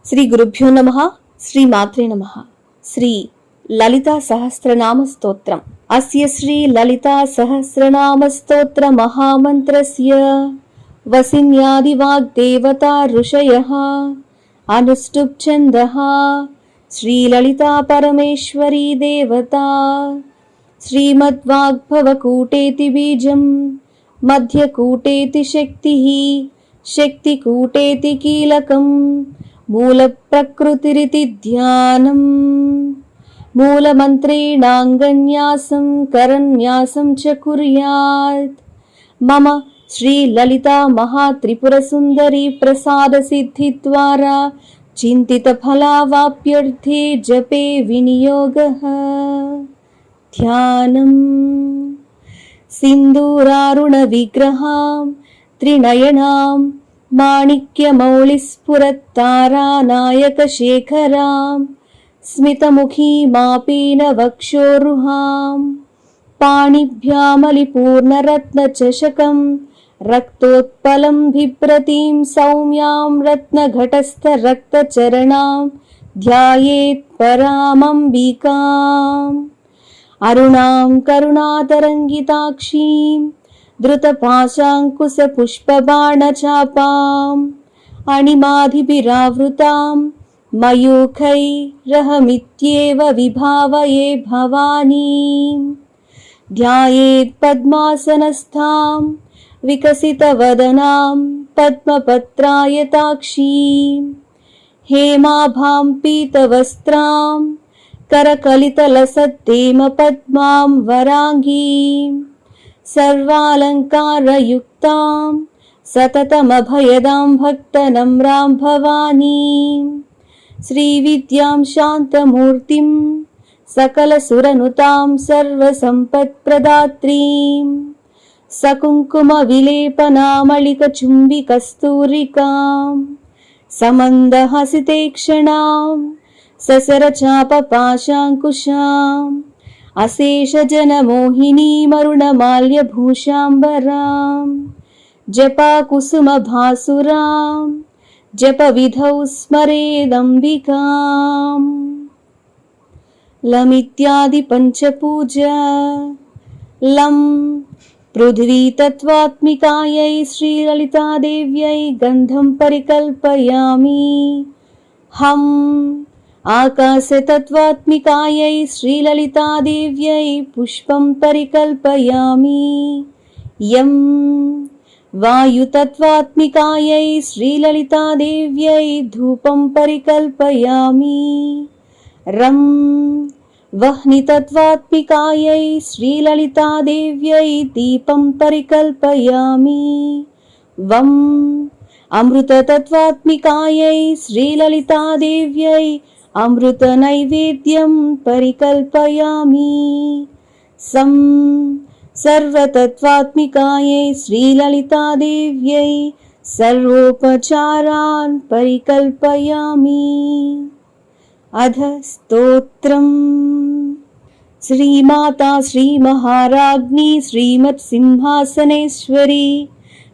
శ్రీ గురుభ్యో నమః. శ్రీ మాత్రే నమః. శ్రీ లలితా సహస్రనామ స్తోత్రం. అస్య శ్రీ లలితా సహస్రనామ స్తోత్ర మహామంత్రస్య వసిన్యాది వాగ్దేవతా ఋషయః అనుష్టుప్ ఛందః శ్రీ లలితా పరమేశ్వరీ దేవతా శ్రీమద్వాగ్భవకూటేతి బీజం మధ్యకూటేతి శక్తిః శక్తికూటేతి కీలకం మూల ప్రకృతిరితి ధ్యానం మూలమంత్రేణాంగన్యాసం కరన్యాసం చ కుర్యాత్. మమ శ్రీ లలితా మహాత్రిపుర సుందరి ప్రసాద సిద్ధి ద్వారా చింతిత ఫలావాప్యర్థే జపే వినియోగః. ధ్యానం సింధూరారుణ విగ్రహాం త్రినయనాం మాణిక్యమౌళిస్ఫురత్తారానాయకశేఖరాం స్మితముఖీమాపీన వక్షోరుహాం పాణిభ్యామలిపూర్ణరత్నచషకం రక్తోత్పలం బిభ్రతీం సౌమ్యాం రత్నఘటస్థరక్తచరణాం ధ్యాయేత్ పరామంబికాం. అరుణాం కరుణాతరంగితాక్షీం ధృతపాశాంకుశపుష్పబాణచాపాం అణిమాధిభిరావృతాం మయూఖైరహమిత్యేవ విభావయే భవానీం. ధ్యాయేత్ పద్మాసనస్థాం వికసితవదనాం పద్మపత్రాయతాక్షీం హేమాభాం పీతవస్త్రాం కరకలితలసత్తేమ పద్మాం వరాంగీం సర్వాలంకారయుక్తాం సతతమభయదాం భక్తనమ్రాం భవానీం. శ్రీవిద్యాం శాంతమూర్తిం సకలసురనుతాం సర్వసంపత్ప్రదాత్రీం సకుంకుమవిలేపనామళికచుంబికస్తూరికాం సమందహసితేక్షణాం ససరచాపపాశాంకుశాం అశేషజనమోహినీమరుణమాల్యభూషాంబరాం జపాకుసుమభాసురాం జపవిధౌ స్మరేదంబికాం. లమిత్యాది పంచపూజా లం పృథ్వీతత్వాత్మికాయై శ్రీలలితాదేవ్యై గంధం పరికల్పయామి. హం ఆకాశతత్వాత్మికాయై శ్రీలలితాదేవ్యై పుష్పం పరికల్పయామి. యం వాయుతత్వాత్మికాయై శ్రీలలితాదేవ్యై ధూపం పరికల్పయామి. రం వహ్నితత్వాత్మికాయై శ్రీలలితాదేవ్యై దీపం పరికల్పయామి. వం అమృతతత్వాత్మికాయై శ్రీలలితాదేవ్యై అమృత నైవేద్యం పరికల్పయామి. సం సర్వతత్వాత్మికాయై శ్రీలలితాదేవ్యై సర్వోపచారాన్ పరికల్పయామి. అధ స్తోత్రం. శ్రీమాతా శ్రీమహారాజ్ఞీ శ్రీమత్సింహాసనేశ్వరీ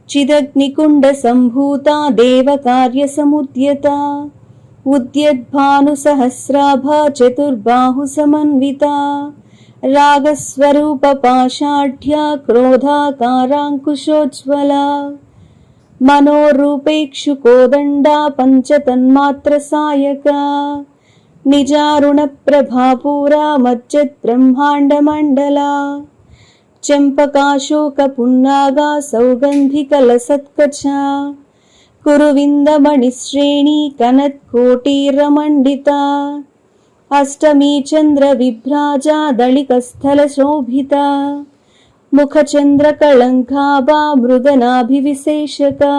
చిదగ్నికుండ సంభూతా దేవకార్యసముద్యతా ఉద్యద్భానుసహస్రాభా చతుర్బాహు సమన్వితా రాగస్వరూపపాషాఢ్యా క్రోధాకారాంకుశోజ్వలా మనోరూపేక్షుకోదండా పంచతన్మాత్రసాయకా నిజారుణప్రభాపూరా మజ్జద్బ్రహ్మాండమండలా చంపకాశోకపున్నాగా సౌగంధికలసత్కచా కురువిందమణిశ్రేణీ కనత్కోటీరమండితా అష్టమీ చంద్ర విభ్రాజా దళికస్థలశోభితా ముఖచంద్రకళంకాభా మృగనాభివిశేషకా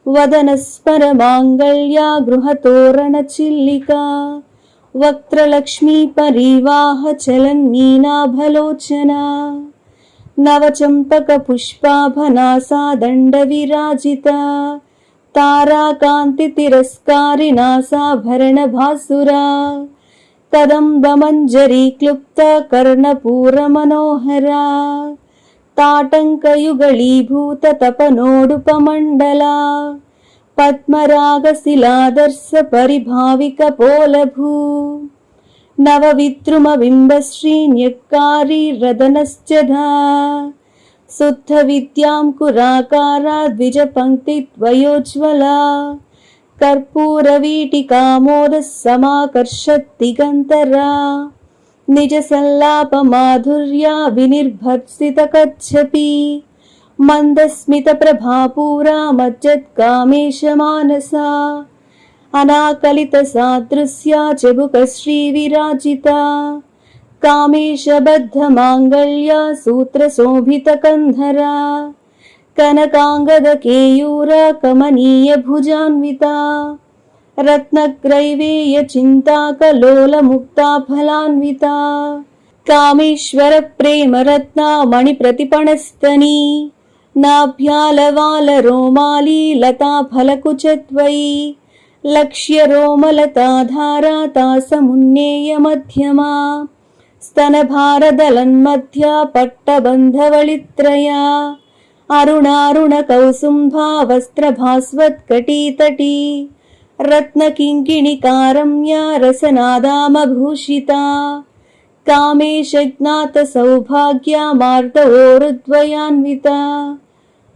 వదనస్పరమాంగళ్యా గృహతోరణచిల్లికా వక్త్రలక్ష్మీ పరివాహ చలన్నీనాభలోచనా నవచంపక పుష్పాభనాసా దండ విరాజితా తారాకాంతి తిరస్కారినాసాభరణ భాసురా కదంబమంజరీ క్లుప్త కర్ణపూర మనోహరా తాటంకయుగళీభూత తపనోడుపమండలా పద్మరాగశిలాదర్శ పరిభావికపోలభూ నవవిద్రుమబింబశ్రీన్యక్కారీ రదనశ్చధా శుద్ధ విద్యాంకురాకారా ద్విజపంక్తిద్వయోజ్వలా కర్పూరవీటికామోదః సమాకర్షద్దిగంతరా నిజ సల్లాప మాధుర్యా వినిర్భర్సితకచ్చపి మందస్మిత ప్రభాపూరా మజ్జత్కామేశ మానసా అనాకలిత సాదృశ్యా చబుకశ్రీ విరాజితా కామేశబద్ధ మాంగళ్యా సూత్ర శోభిత కంధరా కనకాంగద కేయూర కమనీయ భుజాన్వితా రత్నగ్రైవేయ చింతాకలోల ముక్తా ఫలాన్వితా కామేశ్వర ప్రేమ రత్నా మణి ప్రతిపణస్తనీ నాభ్యాలవాల రోమాలి లతా ఫలకుచత్వయి లక్ష్య రోమలతాధారా తాసమున్నేయ మధ్యమా స్తన భారదలన్మధ్య పట్టబంధవళిత్రయా అరుణారుణ కౌసుంభా వస్త్రభాస్వత్కటీతటీ రత్నకింకిణికారమ్యా రసనాదామభూషితా కామేశజ్ఞాత సౌభాగ్యా మార్దవోరుద్వయాన్వితా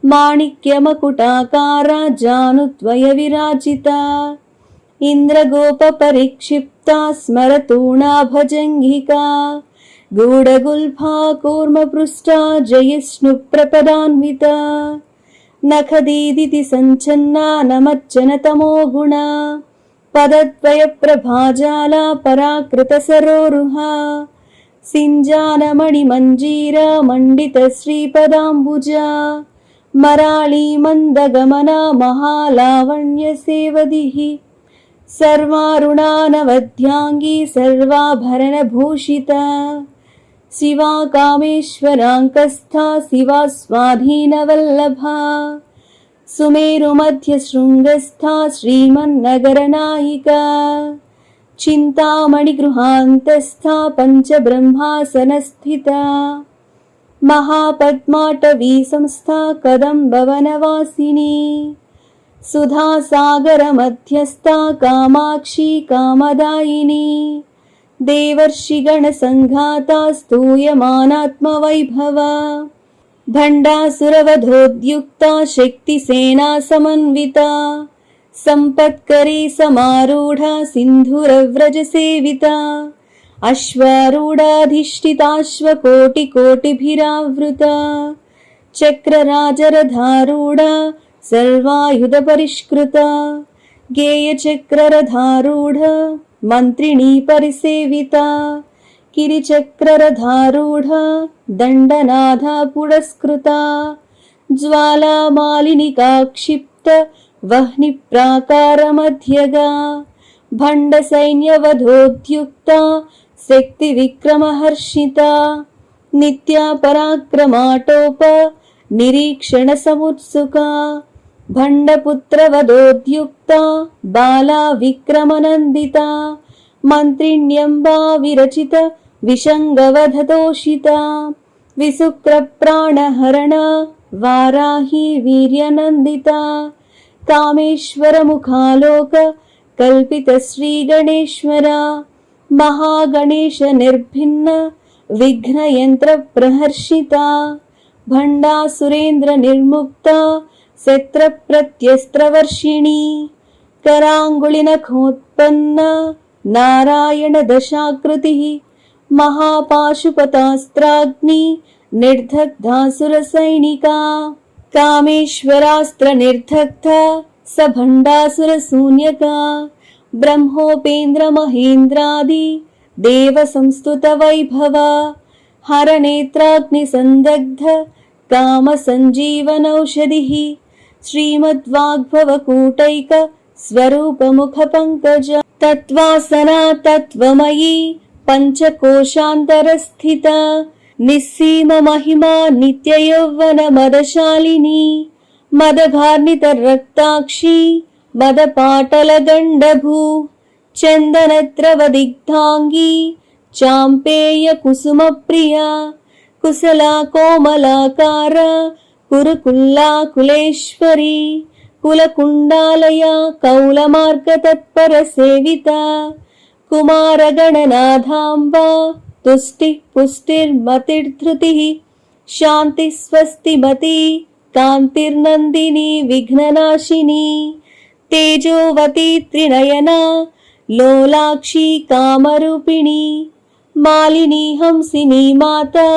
మాణిక్యమకుటాకారా జానుద్వయ విరాజితా ఇంద్రగోప పరిక్షిప్తా స్మరతూణాభజంఘికా గూఢగుల్ఫా కూర్మపృష్టా జయిష్ణుప్రపదాన్వితా నఖదీదితి సంచన్నా నమజ్జన తమో గుణ పదద్వయ ప్రభాజాలా పరాకృత సరోరుహా సింజానమణి మంజీరా మండిత శ్రీపదాంబుజా మరాళీ మందగమనా మహాలావణ్య సేవదిః సర్వారుణానవధ్యాంగీ సర్వాభరణ భూషితా శివా కామేశ్వరాంకస్థా శివా స్వాధీనవల్లభా సుమేరుమధ్య శృంగస్థా శ్రీమన్నగరనాయికా చింతామణి గృహాంతస్థా పంచబ్రహ్మాసనస్థితా మహాపద్మాటవీ సంస్థా కదంబవనవాసిని సుధాసాగర మధ్యస్థా కామాక్షి కామదాయిని దేవర్షిగణ సంఘాతా స్తూయమానాత్మవైభవ భండాసురవధోద్యుక్తా శక్తిసేనా సమన్వితా సంపత్కరీ సమారూఢా సింధురవ్రజ సేవితా అశ్వారూఢాధిష్ఠితాశ్వకోటికోటిభిరావృతా చక్రరాజరథారూఢా సర్వాయుధ పరిష్కృతా గేయచక్రరథారూఢ మంత్రిణీ పరిసేవితా కిరిచక్రరథారూఢ దండనాథా పురస్కృతా జ్వాలామాలినికాక్షిప్త వహ్ని ప్రాకారమధ్యగా భండ సైన్యవధోద్యుక్తా శక్తి విక్రమహర్షితా నిత్యా పరాక్రమాటోప నిరీక్షణ సముత్సుకా భండపుత్రవధోద్యుక్తా బాలా విక్రమనందితా మంత్రిణ్యంబా విరచిత విషంగవధతోషితా విశుక్ర ప్రాణహరణ వారాహి వీర్యనందితా కామేశ్వర ముఖాలోక కల్పిత శ్రీ గణేశ్వర మహాగణేశ నిర్భిన్న విఘ్నయంత్ర ప్రహర్షితా భండాసురేంద్ర నిర్ముక్త శత్ర ప్రత్యస్త్రవర్షిణి करांगुलिनखोत्पन्न नारायण दशाकृति महापाशुपतास्त्राग्नि निर्दग्धासुर सैनिका कामेश्वरास्त्र निर्दग्धा सभंडासुर शून्यका ब्रह्मोपेन्द्र महेन्द्रादि देव संस्तुत वैभव हर नेत्राग्नि संदग्ध काम संजीवनौषधि श्रीमद्वाग्भवकूटैक स्वरूप मुख पंकज तत्वासना तत्वमयी पंचकोशान्तरस्थिता निस्सीम महिमा नित्य यौवन मदशालिनी मदघार्नित रक्ताक्षी मदपाटल गंडभू चंदनत्रवदिग्धांगी चांपेय कुसुम प्रिया कुशला कोमलाकार कुरुकुल्ला कुलेश्वरी कुलकुण्डालया कौलमार्गतत्परसेविता कुमारगणनाथाम्बा तुष्टिः पुष्टिर्मतिर्धृतिः शान्तिः स्वस्तिमती कान्तिर्नन्दिनी विघ्ननाशिनी तेजोवती त्रिनयना लोलाक्षी कामरूपिणी मालिनी हंसिनी माता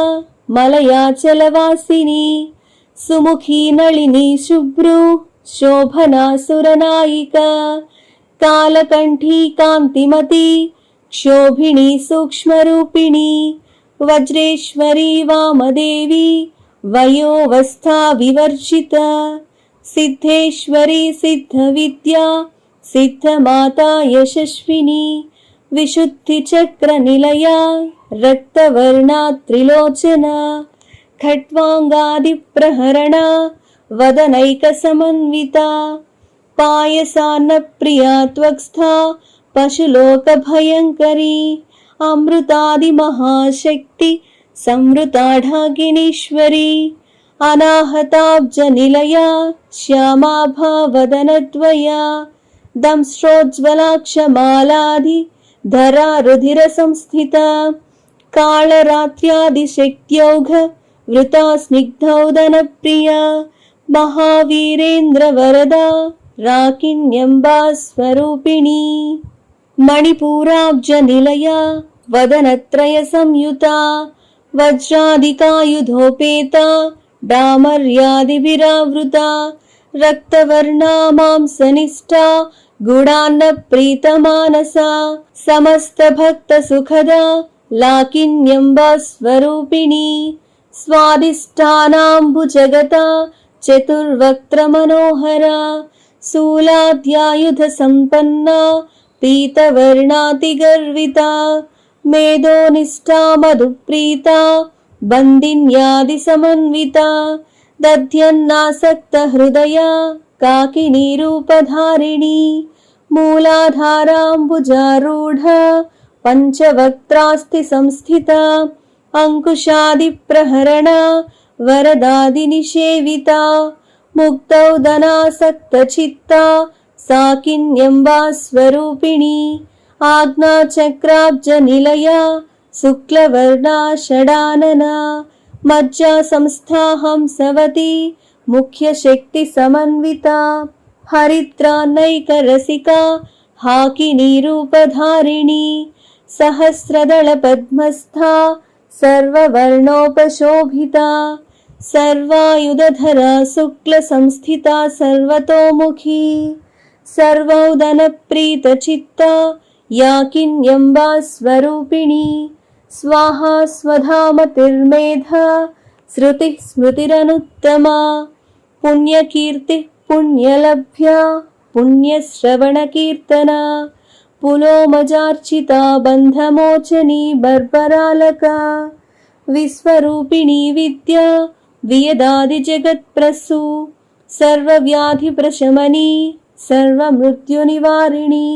मलयाचलवासिनी सुमुखी नलिनी शुभ्रू शोभना सुरनायिका कालकण्ठी कान्तिमती क्षोभिणी सूक्ष्मरूपिणी वज्रेश्वरी वामदेवी वयोवस्था विवर्जिता सिद्धेश्वरी सिद्धविद्या सिद्धमाता यशस्विनी विशुद्धिचक्रनिलया रक्तवर्णा त्रिलोचना खट्वाङ्गादिप्रहरणा वदनैकसमन्विता पायसान्नप्रिया त्वक्स्था पशुलोकभयङ्करी अमृतादिमहाशक्ति संवृताढागिनीश्वरी अनाहताब्जनिलया श्यामाभा वदनद्वया दंष्ट्रोज्ज्वलाक्षमालाधि धरा रुधिरसंस्थिता कालरात्र्यादिशक्त्यौघ वृता स्निग्धौदनप्रिया महावीरेन्द्रवरदा राकिन्यम्बा स्वरूपिणी मणिपूराब्जनिलया वदनत्रयसंयुता वज्रादिकायुधोपेता डामर्यादिभिरावृता रक्तवर्णा मांसनिष्ठा गुणान्नप्रीतमानसा समस्तभक्तसुखदा लाकिन्यम्बा स्वरूपिणी स्वादिष्ठानाम्बुजगता चतुर्वक्त्रमनोहरा शूलाद्यायुधसम्पन्ना पीतवर्णातिगर्विता मेधोनिष्ठा मधुप्रीता बन्दिन्यादिसमन्विता दध्यन्नासक्तहृदया काकिनीरूपधारिणी मूलाधाराम्बुजारूढा पञ्चवक्त्रास्तिसंस्थिता अङ्कुशादिप्रहरणा वरदादिनिषेविता मुक्तौदनासक्तचित्ता साकिन्यम्बा स्वरूपिणी आज्ञाचक्राब्जनिलया शुक्लवर्णा षडानना मज्जा संस्था हंसवती मुख्यशक्तिसमन्विता हरिद्रानैकरसिका हाकिनीरूपधारिणी सहस्रदलपद्मस्था सर्ववर्णोपशोभिता सर्वायुधधरा शुक्लसंस्थिता सर्वतोमुखी सर्वौदनप्रीतचित्ता याकिन्यम्बा स्वरूपिणी स्वाहा स्वधामतिर्मेधा श्रुतिः स्मृतिरनुत्तमा पुण्यकीर्तिः पुण्यलभ्या पुण्यश्रवणकीर्तना पुलोमजार्चिता बन्धमोचनी बर्बरालका विश्वरूपिणी विद्या वियदादिजगत्प्रसू सर्वव्याधिप्रशमनी सर्वमृत्युनिवारिणी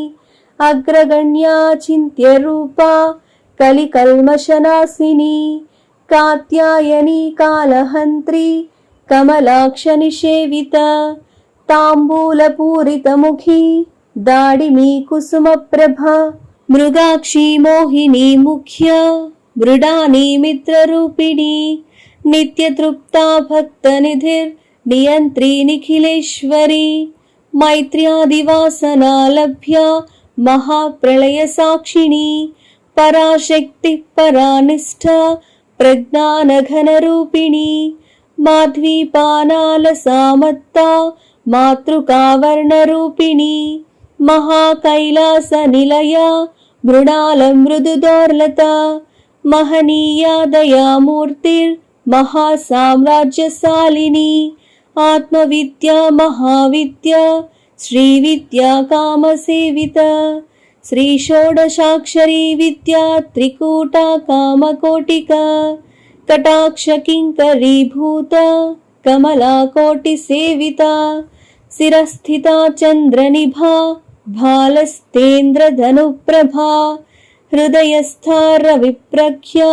अग्रगण्या चिन्त्यरूपा कलिकल्मषनाशिनी कात्यायनी कालहन्त्री कमलाक्षनिषेविता ताम्बूलपूरितमुखी दाडिमी कुसुमप्रभा मृगाक्षी मोहिनी मुख्या मृडानी मित्ररूपिणी नित्यतृप्ता भक्तनिधिर्नियन्त्री निखिलेश्वरी मैत्र्यादिवासना लभ्या महाप्रलयसाक्षिणी पराशक्तिः परानिष्ठा प्रज्ञानघनरूपिणी माध्वीपानालसामत्ता मातृकावर्णरूपिणी महाकैलासनिलया मृणालमृदुदोर्लता महनीया दयामूर्तिर्महासाम्राज्यशालिनी आत्मविद्या महाविद्या श्रीविद्या कामसेविता श्रीषोडशाक्षरी विद्या त्रिकूटा कामकोटिका कटाक्षकिङ्करीभूता कमलाकोटिसेविता शिरस्थिता चन्द्रनिभा भालस्तेन्द्रधनुप्रभा हृदयस्था रविप्रख्या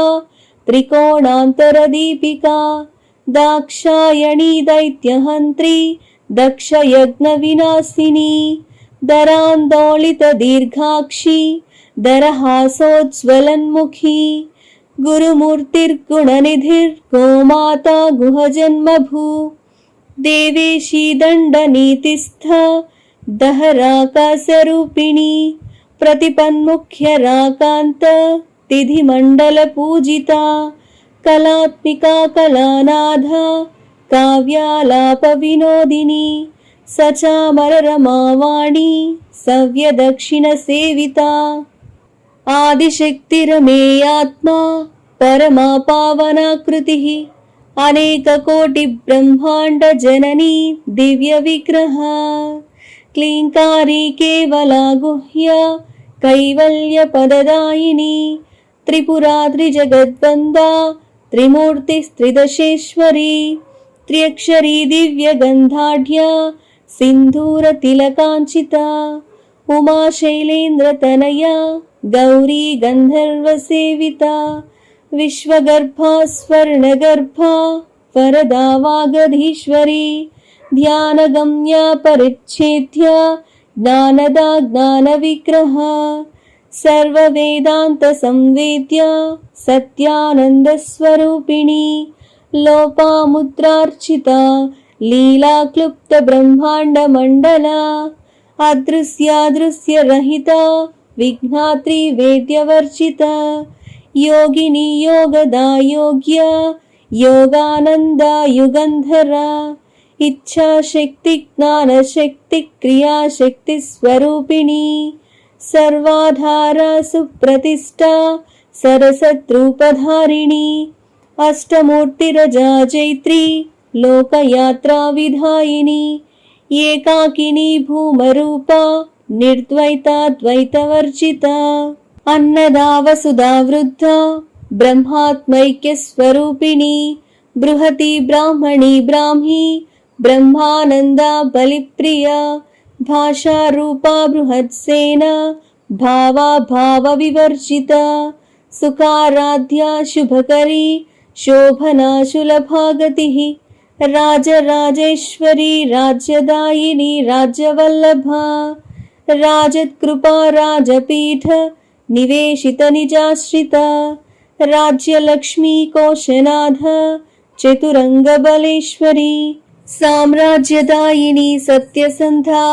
त्रिकोणान्तरदीपिका दाक्षायणी दैत्यहन्त्री दक्षयज्ञविनाशिनी दरान्दोलितदीर्घाक्षी दरहासोज्ज्वलन्मुखी गुरुमूर्तिर्गुणनिधिर्गोमाता गुहजन्मभू देवेशी दण्डनीतिस्थ दहराकाशरूपिणी प्रतिपन्मुख्यराकान्त तिथिमण्डलपूजिता कलात्मिका कलानाधा काव्यालापविनोदिनी सचामररमावाणी सव्यदक्षिणसेविता आदिशक्तिरमेयात्मा परमा पावनाकृतिः अनेककोटिब्रह्माण्डजननी दिव्यविग्रह क्लीङ्कारी केवला गुह्या कैवल्यपददायिनी त्रिपुरा त्रिजगद्वन्दा त्रिमूर्तिस्त्रिदशेश्वरी त्र्यक्षरी दिव्यगन्धाढ्या सिन्धूरतिलकाञ्चिता उमा शैलेन्द्रतनया गौरी गन्धर्वसेविता विश्वगर्भा स्वर्णगर्भा वरदा वागधीश्वरी ध्यानगम्या परिच्छेद्या ज्ञानदा ज्ञानविग्रह सर्ववेदान्तसंवेद्या सत्यानन्दस्वरूपिणी लोपामुद्रार्चिता लीलाक्लुप्तब्रह्माण्डमण्डला अदृश्यादृश्यरहिता विघ्नात्री वेद्यवर्जिता योगिनी योगदा योग्या योगानन्दा युगन्धरा इच्छाशक्ति ज्ञानशक्ति क्रियाशक्ति स्वरूपिणी सर्वाधारा सुप्रतिष्ठा सरसद्रूपधारिणी अष्टमूर्तिरजा जैत्री लोकयात्रा विधायिनी एकाकिनी भूमरूपा निर्द्वैता द्वैतवर्जिता अन्नदा वसुधा वृद्धा ब्रह्मात्मैक्यस्वरूपिणी बृहती ब्राह्मणी ब्राह्मी ब्रह्मानन्दा बलिप्रिया भाषारूपा बृहत्सेना भावा भावविवर्जिता सुखाराध्या शुभकरी शोभना सुलभागतिः राजराजेश्वरी राज्यदायिनी राज्यवल्लभा राजत्कृपा राजपीठ निवेशित निजाश्रिता राज्यलक्ष्मी कोशनाथ चतुरंगबलेश्वरी साम्राज्यदायिनी सत्यसन्धा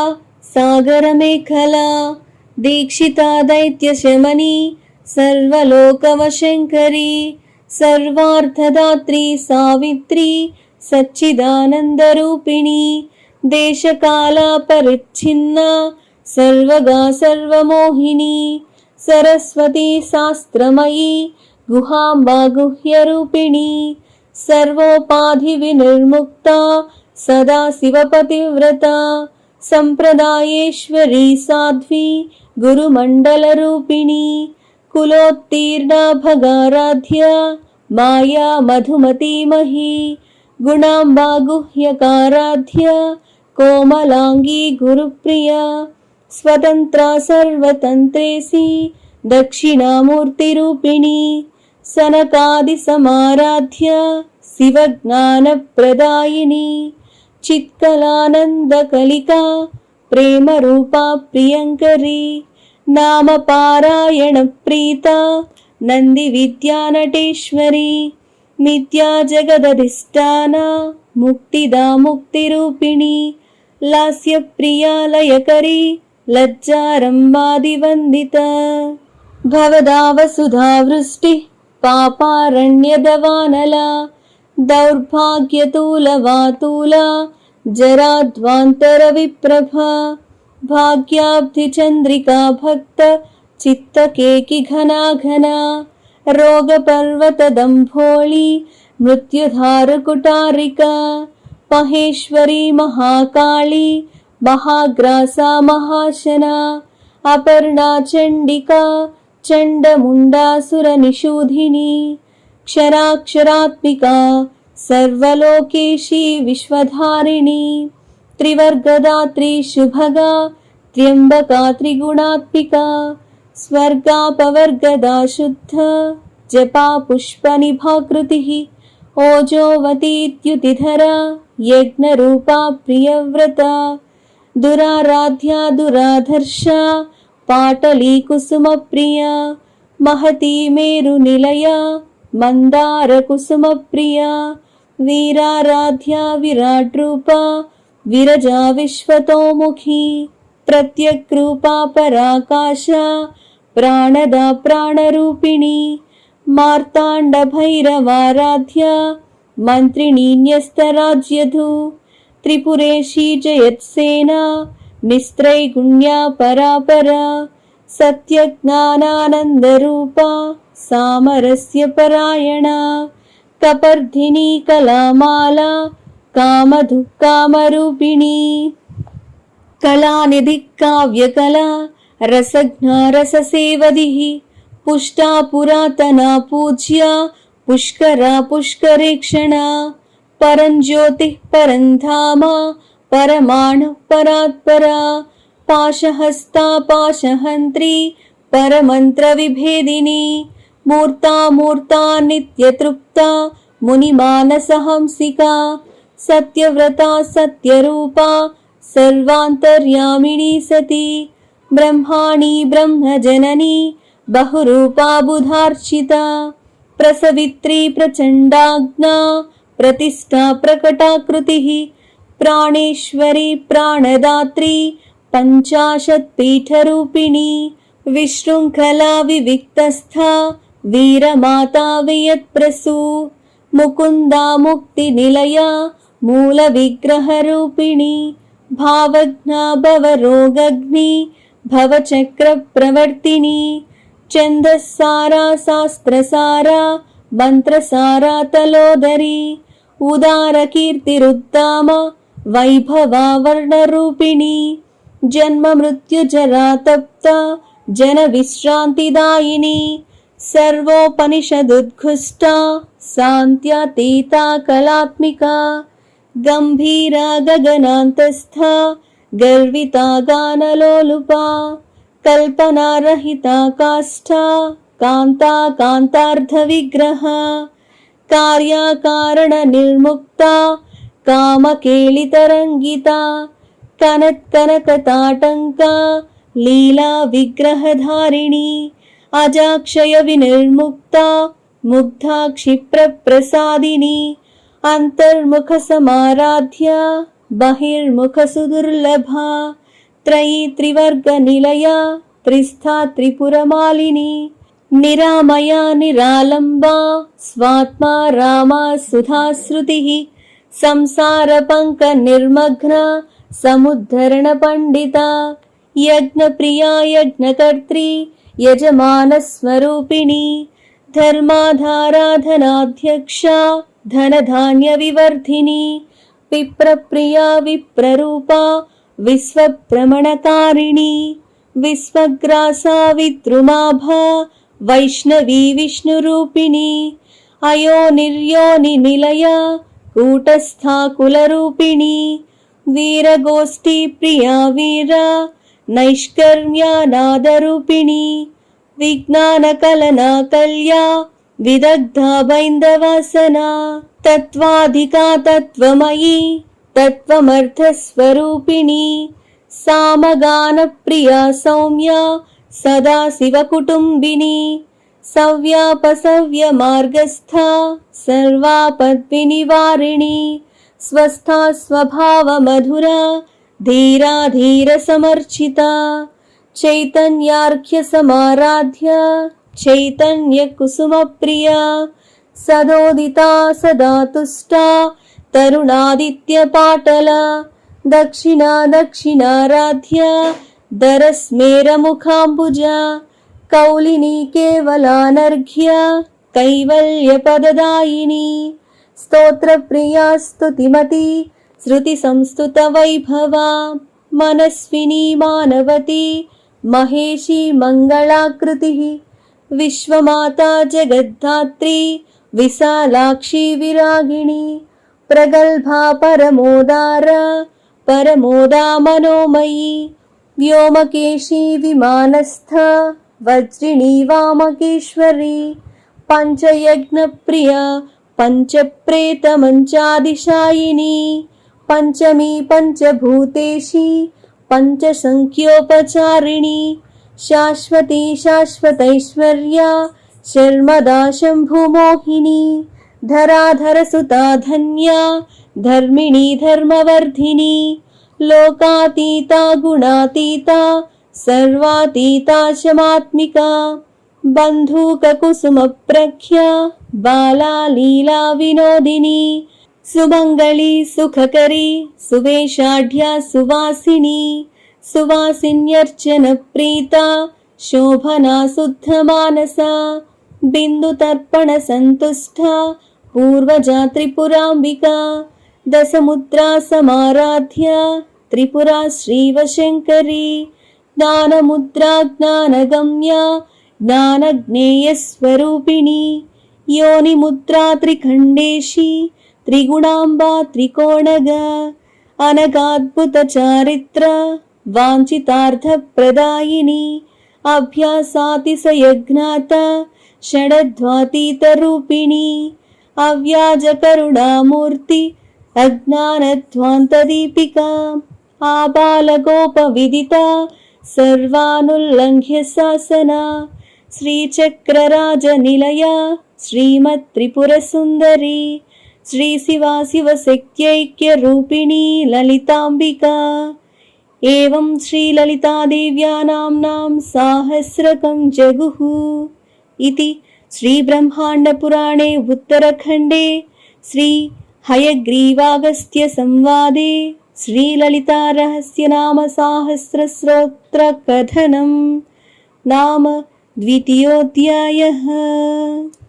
सागरमेखला दीक्षिता दैत्यशमनी सर्वलोकवशङ्करी सर्वार्थदात्री सावित्री सच्चिदानन्दरूपिणी देशकाला परिच्छिन्ना सर्वगा सर्वमोहिनी सरस्वती शास्त्रमयी गुहाम्बा गुह्यरूपिणी सर्वोपाधिविनिर्मुक्ता सदा शिवपतिव्रता सम्प्रदायेश्वरी साध्वी गुरुमण्डलरूपिणी कुलोत्तीर्णा भगाराध्या माया मधुमतीमही गुणाम्बा गुह्यकाराध्या कोमलांगी गुरुप्रिया स्वतंत्रा सर्वतंत्रेसी दक्षिणामूर्तिरूपिणी सनकादिसमाराध्या शिवज्ञानप्रदायिनी चित्कलानन्दकलिका प्रेमरूपा प्रियङ्करी नामपारायणप्रीता नन्दिविद्यानटेश्वरी मिथ्या जगदधिष्ठाना मुक्तिदा मुक्तिरूपिणी लास्यप्रिया लयकरी लज्जारम्भादिवन्दिता भवदा वसुधा वृष्टिः पापारण्यदवानला दौर्भाग्यतूलवातूला जराध्वान्तरविप्रभा भाग्याब्धिचन्द्रिका भक्त चित्तकेकि घना घना रोगपर्वतदम्भोळी मृत्युधारकुटारिका महेश्वरी महाकाली महाग्रासा महाशना अपर्णा चण्डिका चण्डमुण्डासुरनिषूधिनी क्षराक्षरात्मिका सर्वलोकेशी विश्वधारिणी त्रिवर्गदात्री शुभगा त्र्यम्बका त्रिगुणात्मिका स्वर्गापवर्गदा शुद्ध जपा पुष्पनिभाकृतिः ओजोवतीत्युतिधरा यज्ञरूपा प्रियव्रता दुराराध्या दुराधर्षा पाटलीकुसुमप्रिया महती मेरुनिलया मन्दारकुसुमप्रिया वीराराध्या विराट्रूपा विरजा विश्वतोमुखी प्रत्यक्रूपा पराकाशा प्राणदा प्राणरूपिणी मार्ताण्डभैरवाराध्या मन्त्रिणी न्यस्तराज्यधु त्रिपुरेशी जयत्सेना निस्त्रैगुण्या परापरा सत्यज्ञानानन्दरूपा सामरस्य परायणा कपर्धिनी कलामाला कामधुक्कामरूपिणी कलानिधि काव्यकला रसज्ञा रससेवदिः पुष्टा पुरातना पूज्या पुष्करा पुष्करेक्षणा परञ्ज्योतिः परन्धाम परमाणुः परात्परा पाशहस्ता पाशहन्त्री परमन्त्रविभेदिनी मूर्ता मूर्ता नित्यतृप्ता मुनिमानसहंसिका सत्यव्रता सत्यरूपा सर्वान्तर्यामिणी सती ब्रह्माणी ब्रह्मजननी बहुरूपा बुधार्चिता प्रसवित्री प्रचण्डाज्ञा प्रतिष्ठा प्रकटाकृतिः प्राणेश्वरी प्राणदात्री पञ्चाशत्पीठरूपिणी विशृङ्खला विविक्तस्था वीरमाता वियत्प्रसू मुकुन्दा मुक्तिनिलया मूलविग्रहरूपिणी भावज्ञा भवरोगग्नि भवचक्रप्रवर्तिनी छन्दस्सारा शास्त्रसारा मन्त्रसारा तलोदरी उदारकीर्तिरुद्दाम वैभवा वर्णरूपिणी जन्म मृत्युजरा तप्ता जनविश्रान्तिदायिनी सर्वोपनिषदुद्घुष्टा शान्त्यातीता कलात्मिका गम्भीरा गगनान्तस्था गर्विता गानलोलुपा कल्पनारहिता काष्ठा कान्ता कान्तार्धविग्रहा कार्याकारणनिर्मुक्ता कामकेलितरङ्गिता कनत्कनकताटङ्का लीला विग्रहधारिणी अजाक्षय विनिर्मुक्ता मुग्धा क्षिप्रप्रसादिनी अन्तर्मुखसमाराध्या बहिर्मुखसुदुर्लभा त्रयी त्रिवर्गनिलया त्रिस्था त्रिपुरमालिनी निरामया निरालम्बा स्वात्मा रामा सुधाश्रुतिः संसारपङ्कनिर्मग्ना समुद्धरणपण्डिता यज्ञप्रिया यज्ञकर्त्री यजमानस्वरूपिणी धर्माधाराधनाध्यक्षा धनधान्यविवर्धिनी विप्रप्रिया विप्ररूपा विश्वभ्रमणकारिणी विश्वग्रासा विद्रुमाभा वैष्णवी विष्णुरूपिणी अयोनिर्योनिनिलया कूटस्था कुलरूपिणी वीरगोष्ठी प्रिया वीरा नैष्कर्म्यानादरूपिणी विज्ञानकलना कल्या विदग्धा बैन्दवासना तत्त्वाधिका तत्त्वमयी तत्त्वमर्थस्वरूपिणी सामगानप्रिया सौम्या सदा शिवकुटुम्बिनी सव्यापसव्यमार्गस्था सर्वापद्विनिवारिणी स्वस्था स्वभावमधुरा धीरा धीरसमर्चिता चैतन्यार्घ्यसमाराध्या चैतन्यकुसुमप्रिया सदोदिता सदा तुष्टा तरुणादित्यपाटला दक्षिणा दक्षिणाराध्या दरस्मेरमुखाम्बुजा कौलिनी केवलानर्घ्या कैवल्यपददायिनी स्तोत्रप्रिया स्तुतिमती श्रुतिसंस्तुतवैभवा मनस्विनी मानवती महेशी मङ्गलाकृतिः विश्वमाता जगद्धात्री विशालाक्षी विरागिणी प्रगल्भा परमोदारा परमोदा मनोमयी व्योमकेशी विमानस्था वज्रिणी वामकेश्वरी पञ्चयज्ञप्रिया पञ्चप्रेतमञ्चादिशायिनी पञ्चमी पञ्चभूतेशी पञ्चसङ्ख्योपचारिणी शाश्वती शाश्वतैश्वर्या शर्मदा शम्भुमोहिनी धराधरसुता धन्या धर्मिणी धर्मवर्धिनी लोकातीता गुणातीता सर्वातीता शमात्मिका बन्धूककुसुमप्रख्या बाला लीला विनोदिनी सुमङ्गली सुखकरी सुवेशाढ्या सुवासिनी सुवासिन्यर्चनप्रीता शोभना शुद्धमानसा बिन्दुतर्पणसन्तुष्टा पूर्वजा त्रिपुराम्बिका दशमुद्रा समाराध्या त्रिपुरा श्रीवशङ्करी ज्ञानमुद्रा ज्ञानगम्या ज्ञानज्ञेयस्वरूपिणी योनिमुद्रा त्रिखण्डेशी त्रिगुणाम्बा त्रिकोणगा अनगाद्भुतचारित्र वाञ्छितार्थप्रदायिनी अभ्यासातिशयज्ञाता षडध्वातीतरूपिणी अव्याजकरुणामूर्ति अज्ञानध्वान्तदीपिका आबालगोपविदिता सर्वानुल्लङ्घ्य शासना श्रीचक्रराजनिलया श्रीमत्त्रिपुरसुन्दरी श्रीशिवाशिवशक्त्यैक्यरूपिणी ललिताम्बिका एवं श्रीललितादेव्या नाम्नां साहस्रकं जगुः इति श्रीब्रह्माण्डपुराणे उत्तरखण्डे श्री हयग्रीवागस्त्यसंवादे श्रीललितारहस्यनामसाहस्रस्तोत्रकथनं नाम द्वितीयोऽध्यायः।